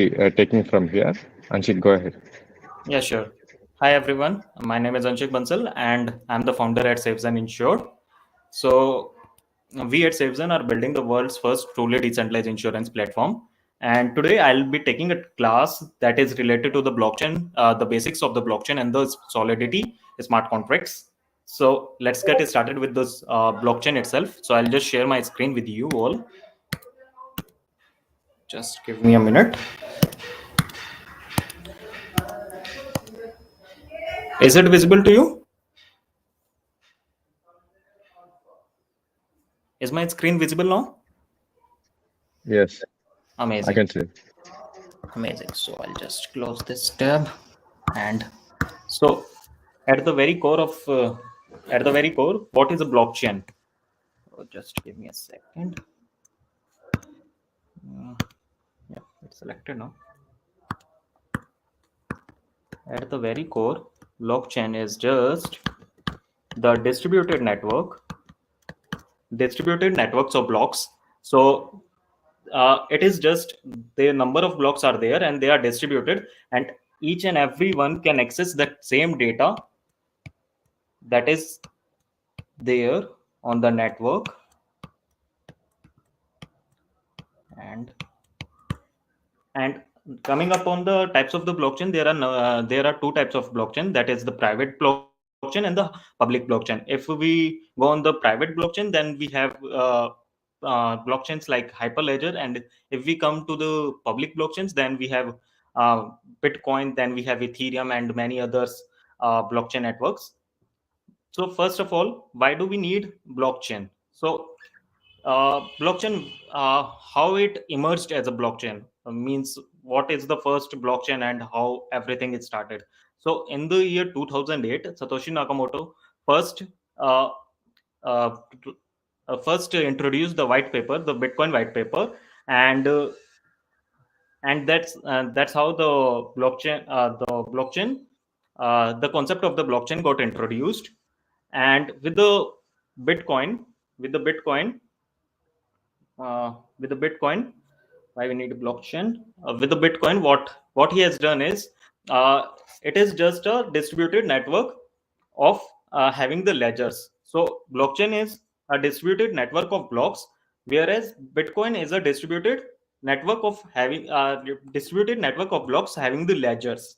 taking from here. Anshit, go ahead. Yeah, sure. Hi, everyone. My name is Anshik Bansal, and I'm the founder at SafeZen Insure. So, we at SafeZen are building the world's first truly decentralized insurance platform. And today, I'll be taking a class that is related to the blockchain, the basics of the blockchain and the Solidity smart contracts. So, let's get started with this blockchain itself. So, I'll just share my screen with you all. Just give me a minute. Is it visible to you? Is my screen visible now? Yes, I Amazing. can see. Amazing. So I'll just close this tab. And so at the very core of what is a blockchain? So just give me a second. Yeah, it's selected now. At the very core, blockchain is just the distributed networks of blocks. So it is just the number of blocks are there and they are distributed, and each and every one can access that same data that is there on the network. And coming up on the types of the blockchain, there are two types of blockchain, that is the private blockchain and the public blockchain. If we go on the private blockchain, then we have blockchains like Hyperledger, and if we come to the public blockchains, then we have uh, Bitcoin, then we have Ethereum and many others blockchain networks. So first of all, why do we need blockchain? So blockchain, how it emerged as a blockchain, means what is the first blockchain and how everything is started. So in the year 2008, Satoshi Nakamoto first uh, uh, first introduced the white paper, the Bitcoin white paper, and that's how the concept of the blockchain got introduced. And bitcoin with the bitcoin with the bitcoin, why we need a blockchain? With the bitcoin, what he has done is, uh, it is just a distributed network of having the ledgers. So blockchain is a distributed network of blocks, whereas bitcoin is a distributed network of blocks having the ledgers.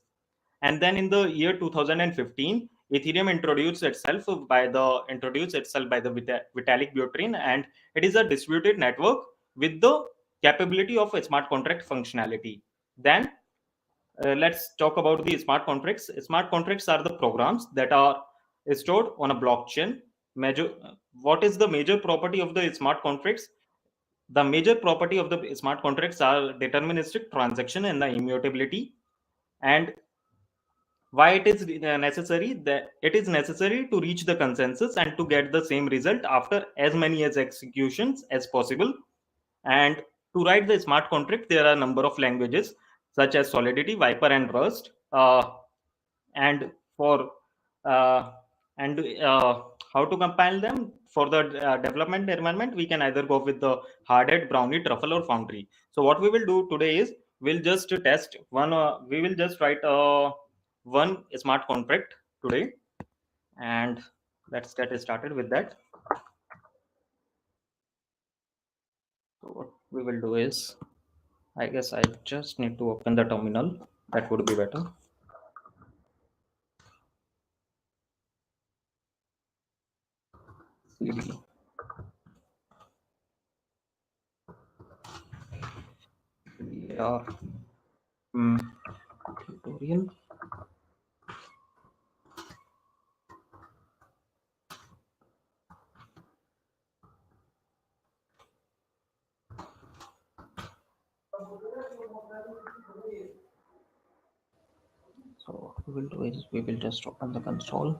And then in the year 2015, ethereum introduced itself by the Vitalik Buterin, and it is a distributed network with the capability of a smart contract functionality. Then let's talk about the smart contracts. Smart contracts are the programs that are stored on a blockchain. What is the major property of the smart contracts? The major property of the smart contracts are deterministic transaction and the immutability. And why it is necessary? That it is necessary to reach the consensus and to get the same result after as many as executions as possible. And to write the smart contract, there are a number of languages such as Solidity, Viper, and Rust. And for uh, and how to compile them for the development environment, we can either go with the Hardhead, Brownie, Truffle, or Foundry. So what we will do today is, we'll just test one. We will just write one smart contract today, and let's get started with that. So what we will do is, I guess I just need to open the terminal. That would be better. CD. Yeah. Tutorial. So what we will do is, we will just open the console.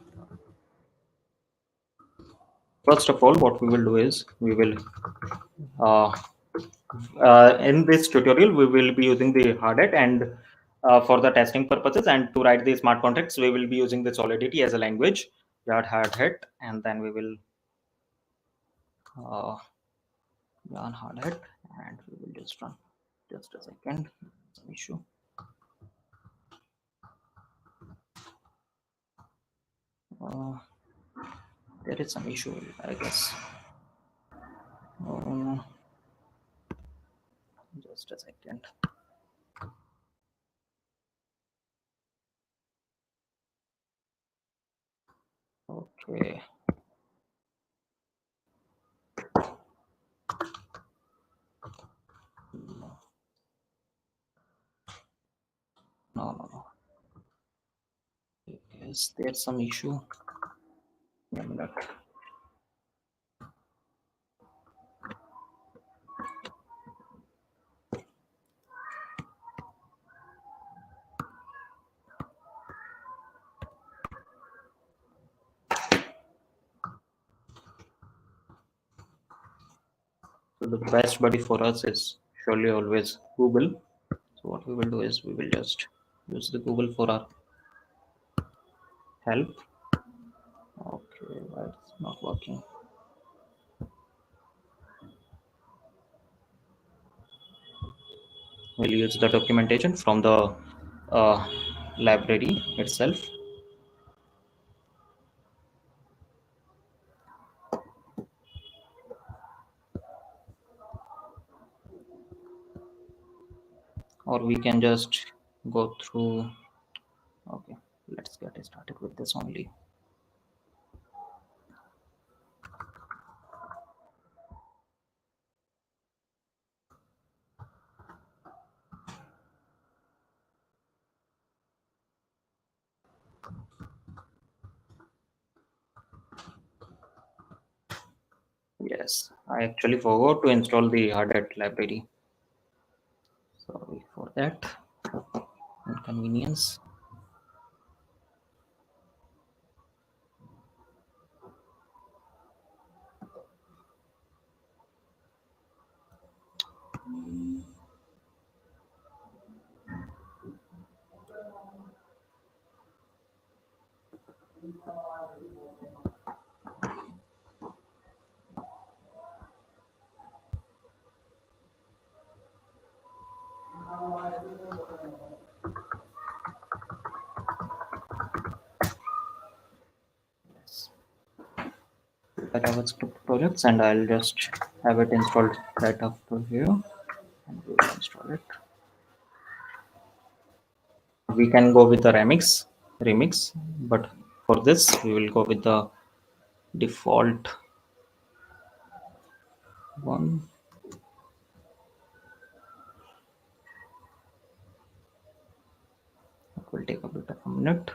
First of all, what we will do is, we will uh, in this tutorial we will be using the Hardhat, and for the testing purposes and to write the smart contracts, we will be using the Solidity as a language, Hardhat, and then we will yarn Hardhat, and we will just run. Just a second. Some issue. There is some issue, I guess. Just a second. Okay. No. Yes, there's some issue. A minute. So the best buddy for us is surely always Google. So what we will do is we will just use the Google for our help. Okay, why it's not working? We'll use the documentation from the library itself. Or we can just go through. Okay, let's get started with this only. Yes, I actually forgot to install the hardhat library. Sorry for that inconvenience. JavaScript projects, and I'll just have it installed right after here, and we will install it. We can go with the remix, but for this we will go with the default one. It will take a bit of a minute.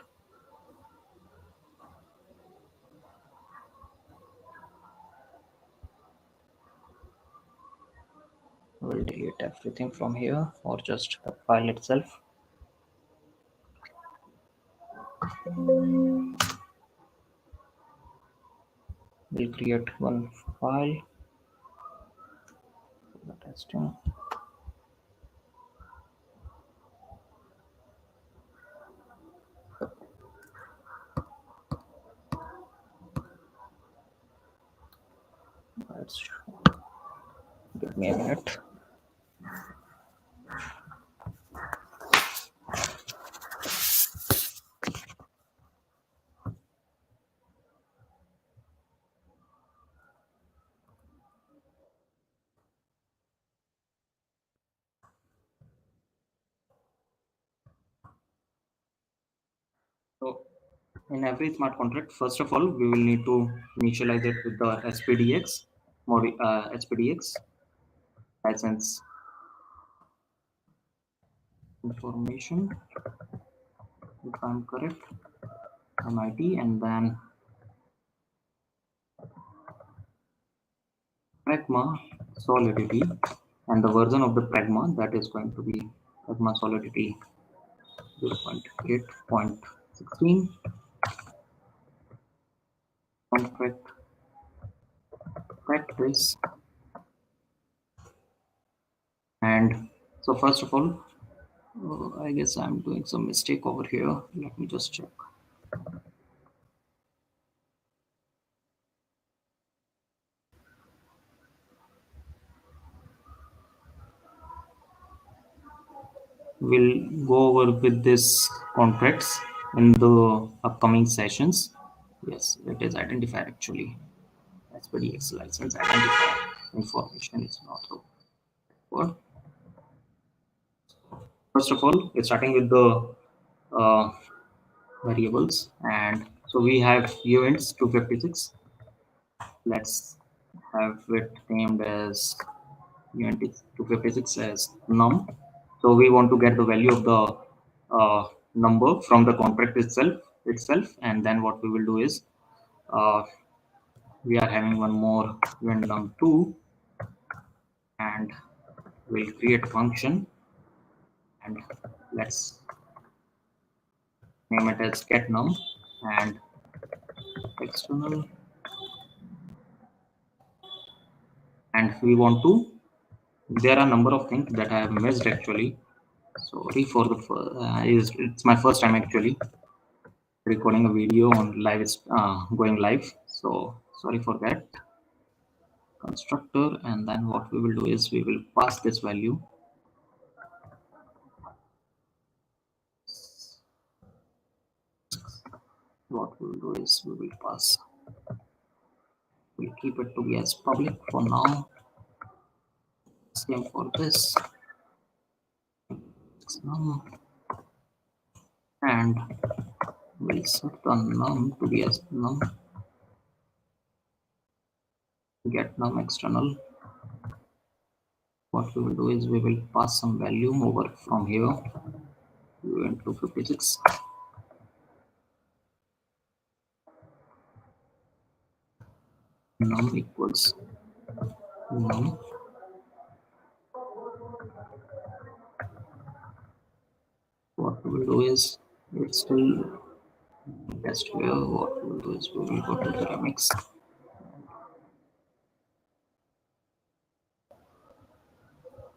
We'll delete everything from here, or just the file itself. We'll create one file for the testing. Let's give me a minute. So in every smart contract, first of all, we will need to initialize it with the SPDX license information, if I'm correct, MIT, and then Pragma Solidity, and the version of the Pragma that is going to be Pragma Solidity 0.8.16 contract practice. And so first of all, I guess I'm doing some mistake over here. Let me just check. We'll go over with this contracts in the upcoming sessions. Yes, it is identifier actually. SPDX license identifier information is not the word. First of all, we're starting with the uh, variables, and so we have events 256. Let's have it named as event 256 as num. So we want to get the value of the number from the contract itself, and then what we will do is uh, we are having one more event num2, and we'll create a function, and let's name it as get num and external, and we want to, there are a number of things that I have missed actually. Sorry for the it's my first time actually recording a video on live, going live, so sorry for that. Constructor, and then what we will do is we will pass this value. What we will do is we will pass, we'll keep it to be as public for now. Same for this num, and we'll set the num to be as num get num external. What we will do is we will pass some value over from here into 56. Num equals num. What we will do is it's still test here. What we will do is we will go to the remix.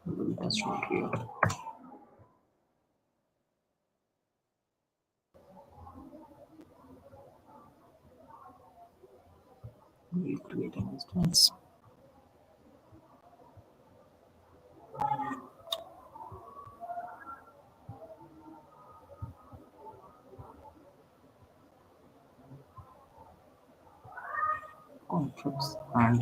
We will test one here. We will create an instance. Contracts and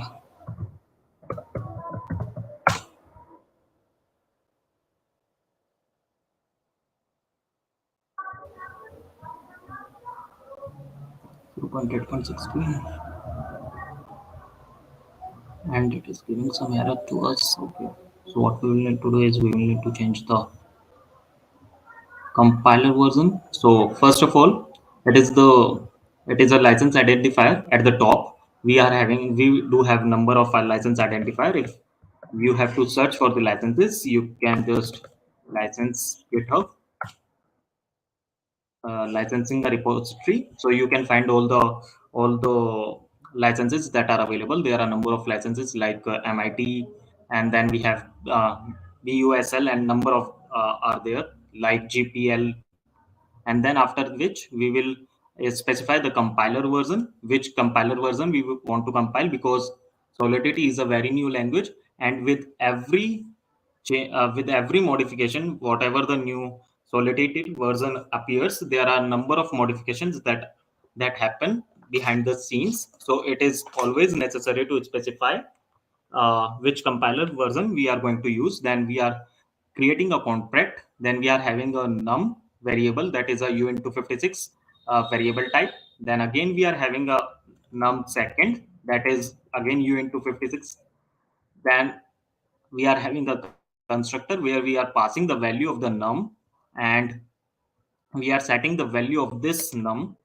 point 8.16, and it is giving some error to us. Okay, so what we will need to do is we will need to change the compiler version. So first of all, it is a license identifier at the top. We do have number of our license identifier. If you have to search for the licenses, you can just license GitHub licensing a repository, so you can find all the licenses that are available. There are a number of licenses like MIT, and then we have BUSL, and number of are there like GPL, and then after which we will specify the compiler version, which compiler version we want to compile, because Solidity is a very new language, and with every modification, whatever the new Solidity version appears, there are a number of modifications that happen behind the scenes. So it is always necessary to specify which compiler version we are going to use. Then we are creating a contract. Then we are having a num variable, that is a uint256 variable type. Then again we are having a num second, that is again uint256. Then we are having a constructor where we are passing the value of the num, and we are setting the value of this num.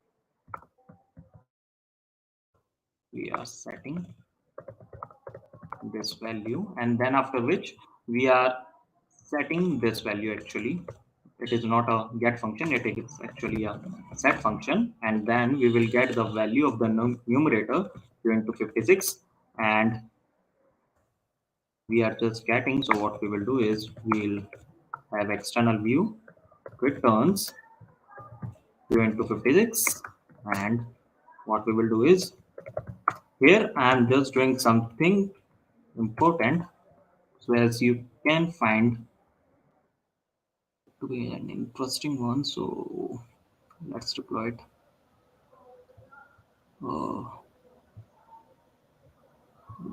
We are setting this value, and then after which we are setting this value. Actually, it is not a get function, it is actually a set function, and then we will get the value of the numerator into 56, and we are just getting. So what we will do is we'll have external view returns into 56, and what we will do is here I am just doing something important, so as you can find to be an interesting one, so let's deploy it.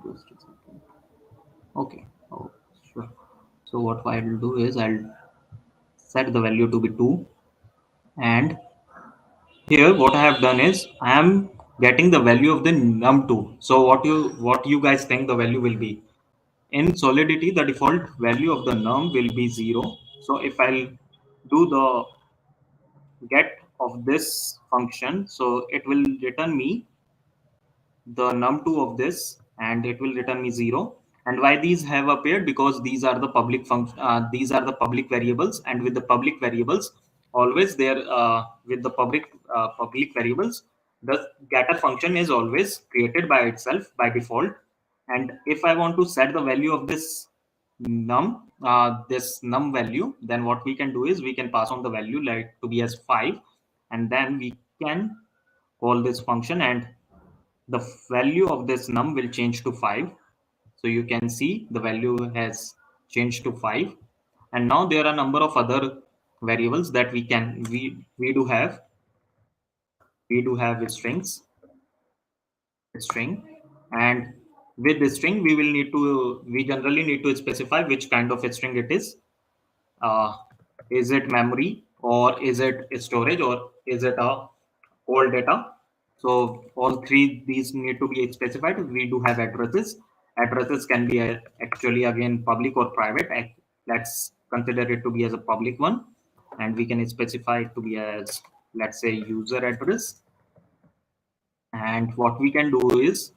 Just a second. Okay. Oh, sure. So what I'll do is I'll set the value to be 2, and here what I have done is I am getting the value of the num2. So what you guys think the value will be? In Solidity, the default value of the num will be 0. So if I'll do the get of this function, so it will return me the num2 of this, and it will return me 0. And why these have appeared? Because these are the public these are the public variables, and with the public variables, always there with the public variables, the getter function is always created by itself by default. And if I want to set the value of this num value, then what we can do is we can pass on the value like to be as 5, and then we can call this function, and the value of this num will change to 5. So you can see the value has changed to 5. And now there are a number of other variables that we do have. We do have string, and with the string we generally need to specify which kind of a string it is. Is it memory, or is it storage, or is it a old data? So all three these need to be specified. We do have addresses. Addresses can be actually again public or private. Let's consider it to be as a public one, and we can specify it to be as, let's say, user address. And what we can do is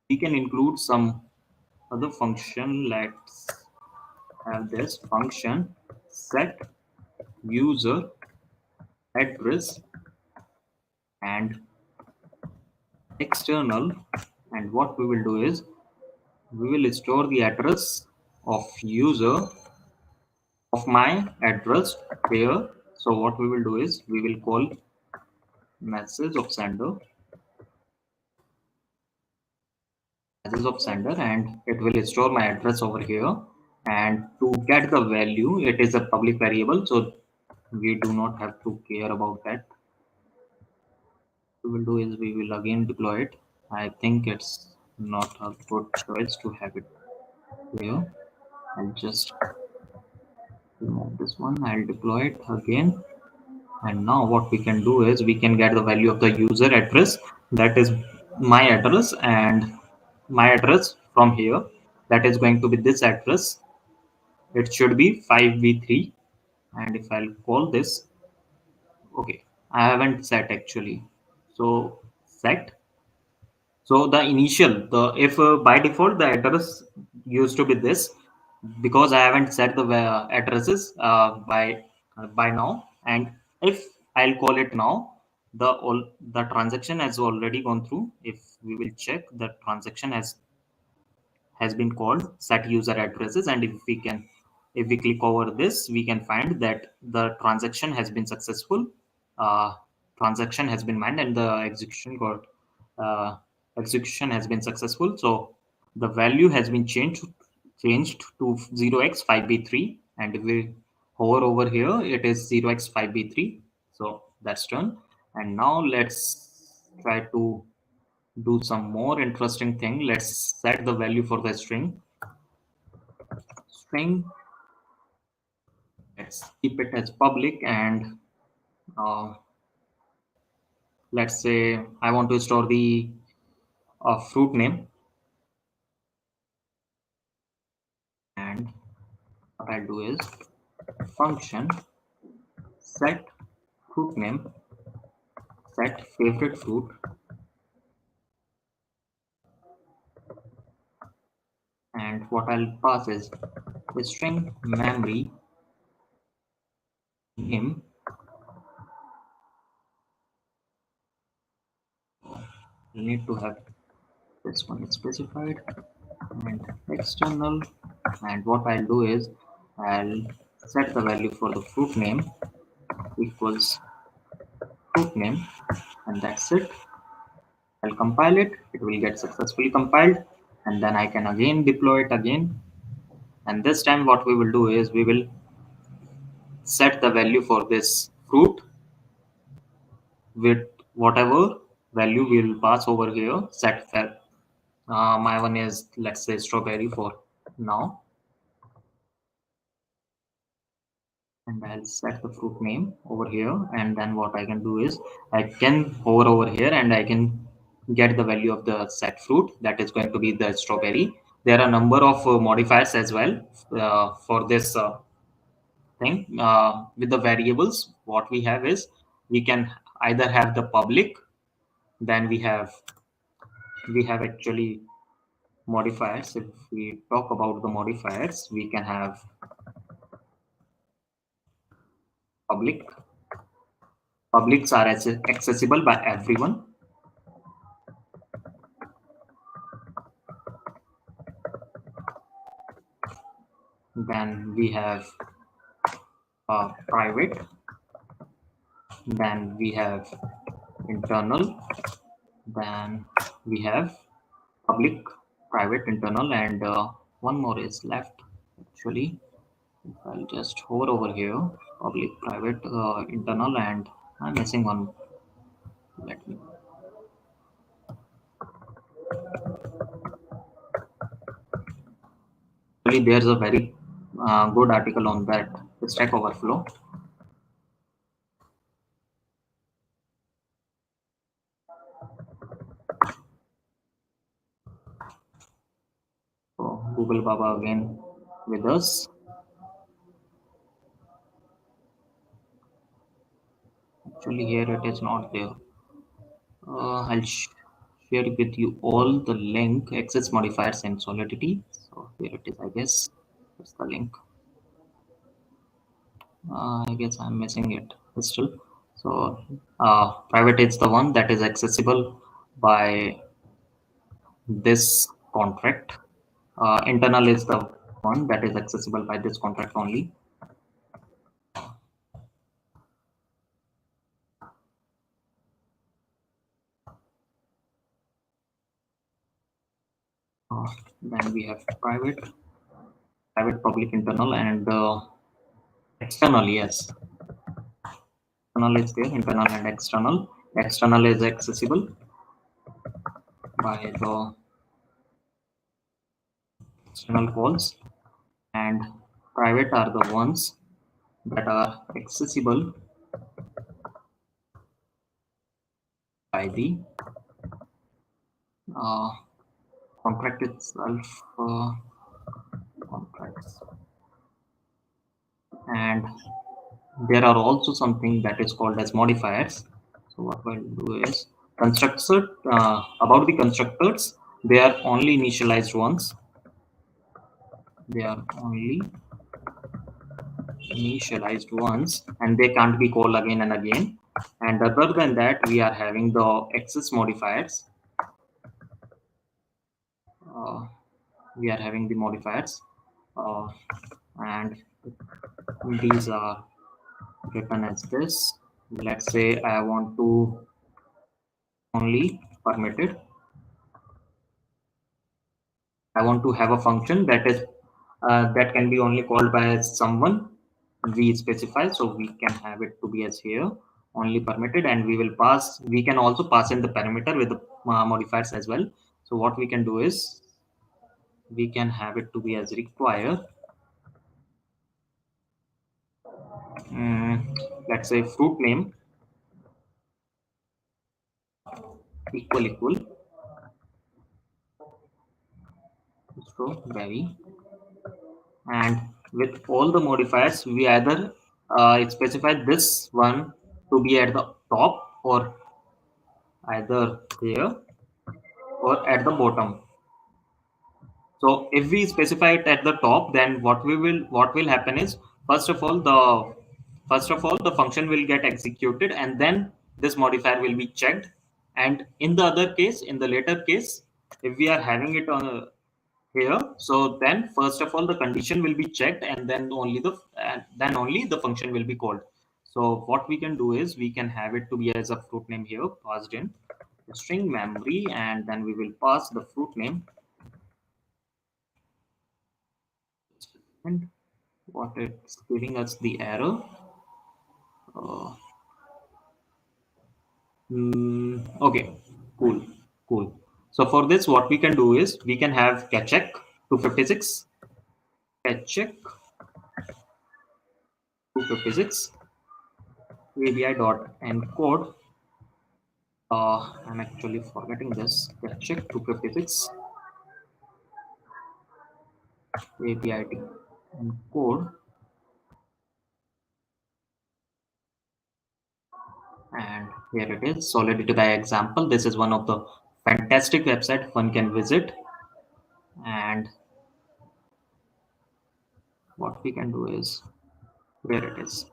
we can include some other function. Let's have this function set user address and external. And what we will do is we will store the address of user of my address here. So what we will do is we will call message of sender and it will store my address over here. And to get the value, it is a public variable, so we do not have to care about that. What we will do is we will again deploy it. I think it's not a good choice to have it here. I'll just remove this one. I'll deploy it again. And now what we can do is we can get the value of the user address, that is my address, and my address from here, that is going to be this address. It should be 5v3. And if I'll call this, okay, I haven't set actually. So set. So the initial, the if by default the address used to be this, because I haven't set the addresses by now. And if I'll call it now, the transaction has already gone through. If we will check, the transaction has been called set user addresses, and if we click over this, we can find that the transaction has been successful. uh, Transaction has been mined, and the uh, execution has been successful. So the value has been changed to 0x5b3, and if we hover over here, it is 0x5b3. So that's done. And now let's try to do some more interesting thing. Let's set the value for the string. Let's keep it as public, and uh, let's say I want to store the fruit name. And what I'll do is function set fruit name, set favorite fruit, and what I'll pass is the string memory name. You need to have this one specified, and external. And what I'll do is I'll set the value for the fruit name equals fruit name, and that's it. I'll compile it. It will get successfully compiled, and then I can again deploy it again. And this time what we will do is we will set the value for this fruit with whatever value we'll pass over here. Set fair. My one is, let's say, strawberry for now. And I'll set the fruit name over here. And then what I can do is I can hover over here and I can get the value of the set fruit. That is going to be the strawberry. There are a number of modifiers as well for this thing. With the variables, what we have is we can either have the public, then we have actually modifiers. If we talk about the modifiers, we can have public. Publics are accessible by everyone. Then we have private. Then we have internal. Then we have public, private, internal, and one more is left actually. If I'll just hover over here, public, private, internal, and I'm missing one. Let me. Actually, there's a very good article on that, the Stack Overflow. So Google Baba again with us. Actually, here it is not there. I'll share with you all the link, access modifiers and Solidity. So here it is, I guess. That's the link. I guess I'm missing it still. So private is the one that is accessible by this contract. Internal is the one that is accessible by this contract only. Then we have private, public, internal, and external. Yes, external is there. Internal and external. External is accessible by the external calls, and private are the ones that are accessible by the contract itself. Contracts. And there are also something that is called as modifiers. So what we'll do is constructor. About the constructors, they are only initialized ones. They are only initialized ones, and they can't be called again and again. And other than that, we are having the access modifiers. We are having the modifiers, and these are written as this. Let's say I want to only permitted. I want to have a function that is that can be only called by someone we specify, so we can have it to be as here only permitted, and we will pass. We can also pass in the parameter with the modifiers as well. So what we can do is we can have it to be as require. Let's say fruit name equal strawberry, and with all the modifiers we either specify this one to be at the top or either here or at the bottom. So if we specify it at the top, then what will happen is first of all the function will get executed, and then this modifier will be checked. And in the other case, in the later case, if we are having it on here, so then first of all the condition will be checked, and then only the function will be called. So what we can do is we can have it to be as a fruit name here passed in string memory, and then we will pass the fruit name. And what it's giving us the error. Okay, cool. So for this, what we can do is we can have catcheck 256, catcheck 256 ABI dot encode. I'm actually forgetting this. Catcheck 256 ABI encode. And here it is, Solidity by example. This is one of the fantastic website one can visit. And what we can do is, here it is.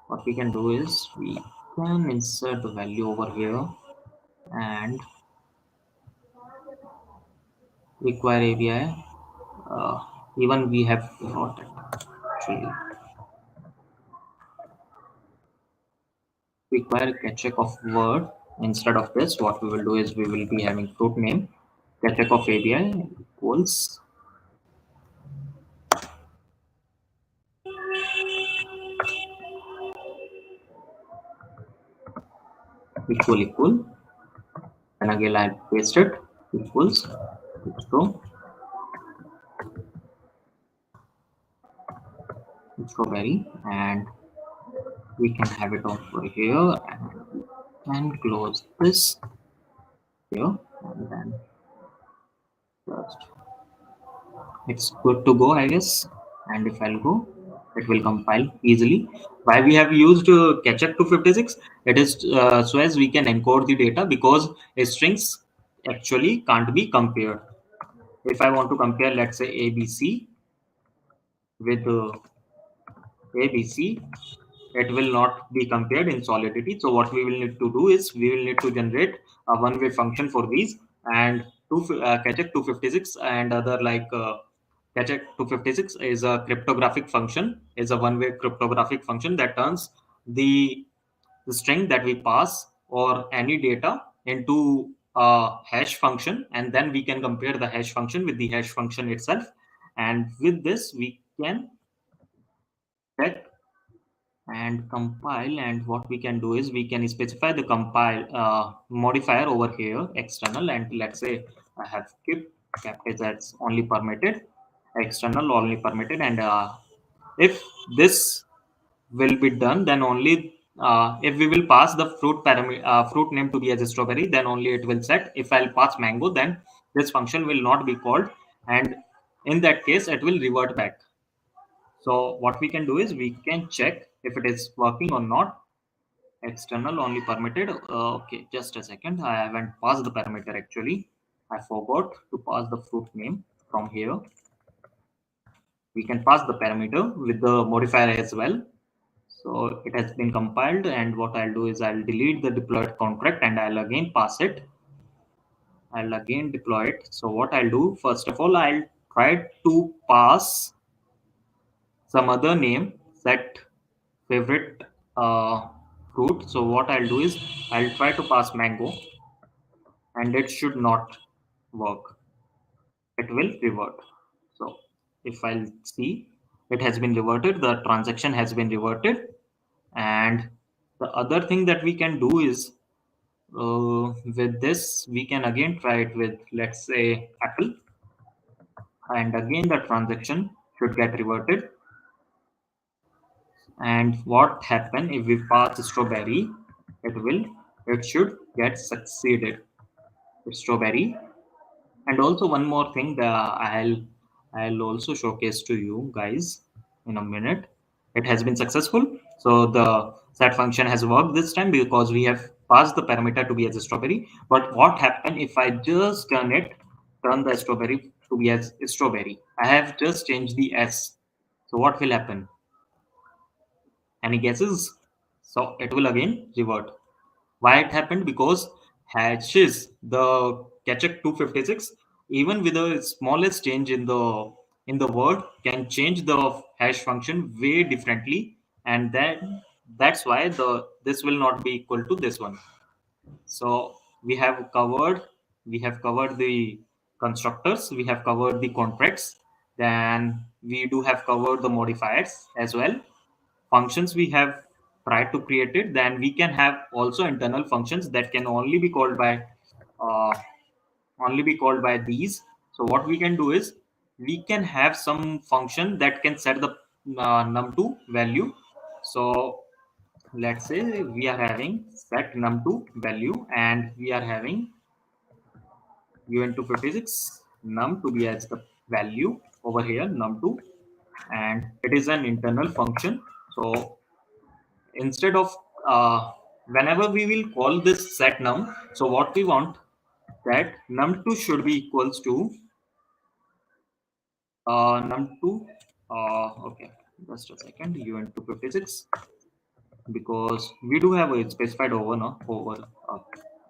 What we can do is we can insert the value over here and require ABI. Even we have got it actually. Require catcheck of word. Instead of this, what we will do is we will be having fruit name. Catcheck of ABI equals equal, and again I paste it equals strawberry, and we can have it over here and close this here, and then just it's good to go, I guess. And if I'll go, it will compile easily. Why we have used catch-up 256? It is so as we can encode the data, because strings actually can't be compared. If I want to compare, let's say ABC with ABC, it will not be compared in Solidity. So what we will need to do is we will need to generate a one-way function for these, and catch 256 and other like catch 256 is a cryptographic function, is a one-way cryptographic function that turns the string that we pass or any data into a hash function, and then we can compare the hash function with the hash function itself. And with this we can check and compile, and what we can do is we can specify the compile modifier over here external, and let's say I have kept is that's only permitted, external only permitted, and if this will be done, then only if we will pass the fruit name to be as a strawberry, then only it will set. If I'll pass mango, then this function will not be called, and in that case it will revert back. So what we can do is we can check if it is working or not. External only permitted. Okay, just a second. I haven't passed the parameter actually. I forgot to pass the fruit name from here. We can pass the parameter with the modifier as well. So it has been compiled, and what I'll do is I'll delete the deployed contract and I'll again pass it. I'll again deploy it. So what I'll do, first of all, I'll try to pass some other name, set favorite fruit. So what I'll do is I'll try to pass mango, and it should not work. It will revert. So if I'll see, it has been reverted, the transaction has been reverted. And the other thing that we can do is with this we can again try it with, let's say, apple, and again the transaction should get reverted. And what happen if we pass strawberry, it should get succeeded strawberry. And also one more thing that I'll also showcase to you guys in a minute. It has been successful, so the set function has worked this time because we have passed the parameter to be as a strawberry. But what happened if I just turn the strawberry to be as strawberry? I have just changed the s, so what will happen? Any guesses? So it will again revert. Why it happened? Because hashes, the catch-up 256, even with the smallest change in the word, can change the hash function way differently, and that's why the this will not be equal to this one. So we have covered the constructors, we have covered the contracts. Then we do have covered the modifiers as well. Functions we have tried to create it. Then we can have also internal functions that can uh, only be called by these. So what we can do is we can have some function that can set the num2 value. So let's say we are having set num2 value, and we are having un256 num to be as the value over here num2, and it is an internal function. So instead of whenever we will call this set num, so what we want, that num2 should be equals to num2 okay, just a second, un256, because we do have it specified over now over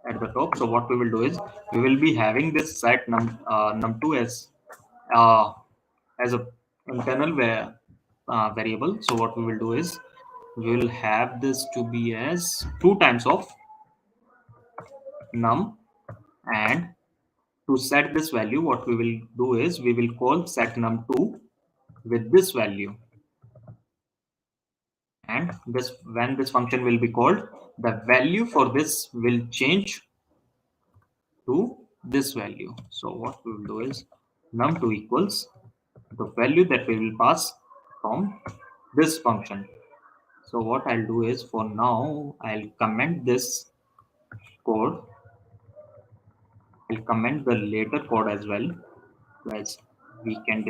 at the top. So what we will do is we will be having this set num2 uh, as a internal variable. So what we will do is we will have this to be as 2 times of num, and to set this value, what we will do is we will call set num2 with this value, and this, when this function will be called, the value for this will change to this value. So what we will do is num2 equals the value that we will pass from this function. So what I'll do is, for now, I'll comment this code. I'll comment the later code as well, as we can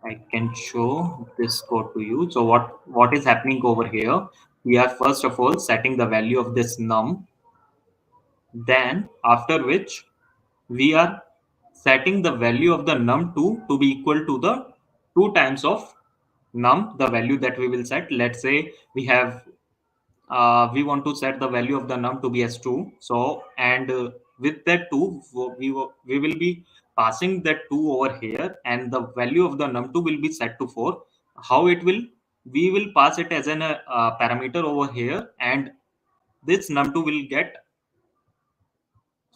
I can show this code to you. So what is happening over here? We are first of all setting the value of this num. Then after which we are setting the value of the num2 to be equal to the 2 times of num, the value that we will set. Let's say we want to set the value of the num to be as 2. So, and with that 2, we will be passing that 2 over here, and the value of the num2 will be set to 4. How it will? We will pass it as an parameter over here, and this num2 will get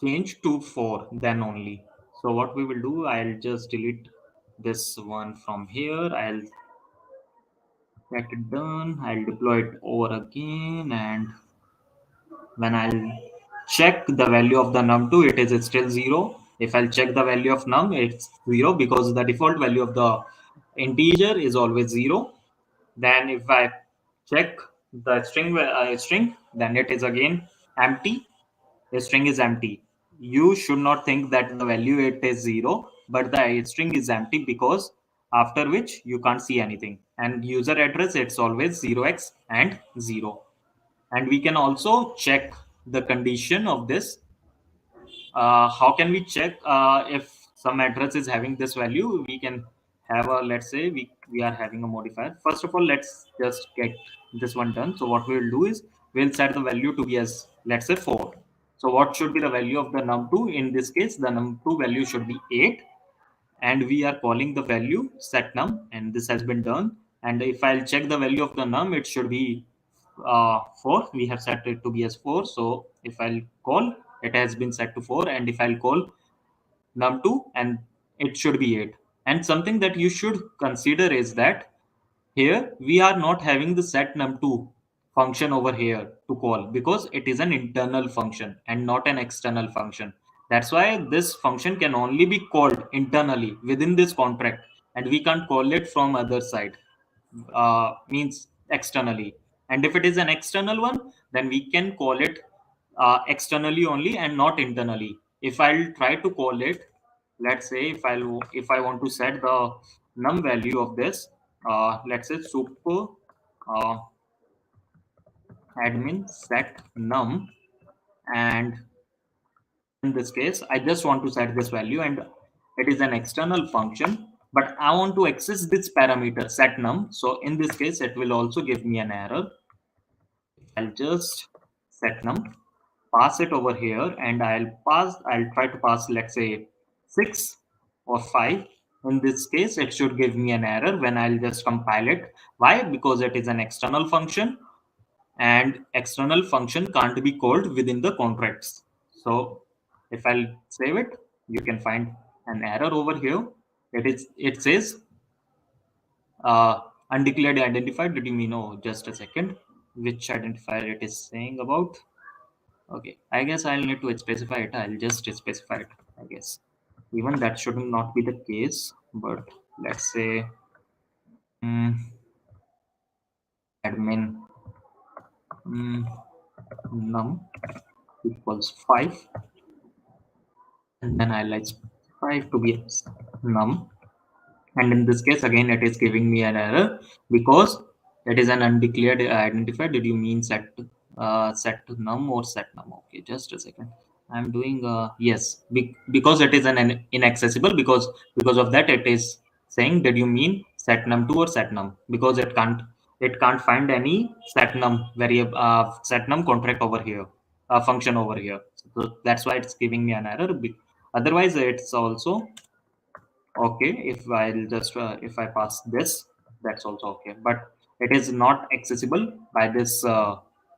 changed to 4 then only. So what we will do, I'll just delete this one from here. I'll get it done. I'll deploy it over again, and when I'll check the value of the num2, it is still 0. If I'll check the value of num, it's 0, because the default value of the integer is always 0. Then if I check the string, then it is again empty. The string is empty. You should not think that the value it is 0, but the string is empty, because after which you can't see anything. And user address, it's always 0x and 0. And we can also check the condition of this. How can we check if some address is having this value? We can have a, let's say we are having a modifier. First of all, let's just get this one done. So what we will do is we'll set the value to be as, let's say, 4. So what should be the value of the num2? In this case, the num2 value should be 8, and we are calling the value set num, and this has been done. And if I'll check the value of the num, it should be 4. We have set it to be as 4. So if I'll call, it has been set to 4, and if I'll call num2, and it should be 8. And something that you should consider is that here we are not having the set num2 function over here to call, because it is an internal function and not an external function. That's why this function can only be called internally within this contract, and we can't call it from other side, means externally. And if it is an external one, then we can call it externally only and not internally. If I'll try to call it, let's say if I want to set the num value of this, let's say super uh, admin set num, and in this case I just want to set this value, and it is an external function, but I want to access this parameter set num. So in this case it will also give me an error. I'll just set num, pass it over here, and I'll try to pass, let's say, 6 or 5. In this case it should give me an error when I'll just compile it. Why? Because it is an external function, and external function can't be called within the contracts. So if I'll save it, you can find an error over here. It says undeclared identifier, did you mean? Oh, just a second. Which identifier it is saying about? Okay, I guess I'll need to specify it. I'll just specify it, I guess. Even that should not be the case, but let's say admin num equals 5, and then I'll specify to be num. And in this case, again, it is giving me an error because it is an undeclared identifier. Did you mean set num or set num? Okay, just a second. I'm doing yes, because it is an inaccessible, because of that it is saying, did you mean set num2 or set num, because it can't find any set num variable set num contract over here, function over here. So that's why it's giving me an error. Otherwise it's also okay. If I'll just if I pass this, that's also okay, but it is not accessible by this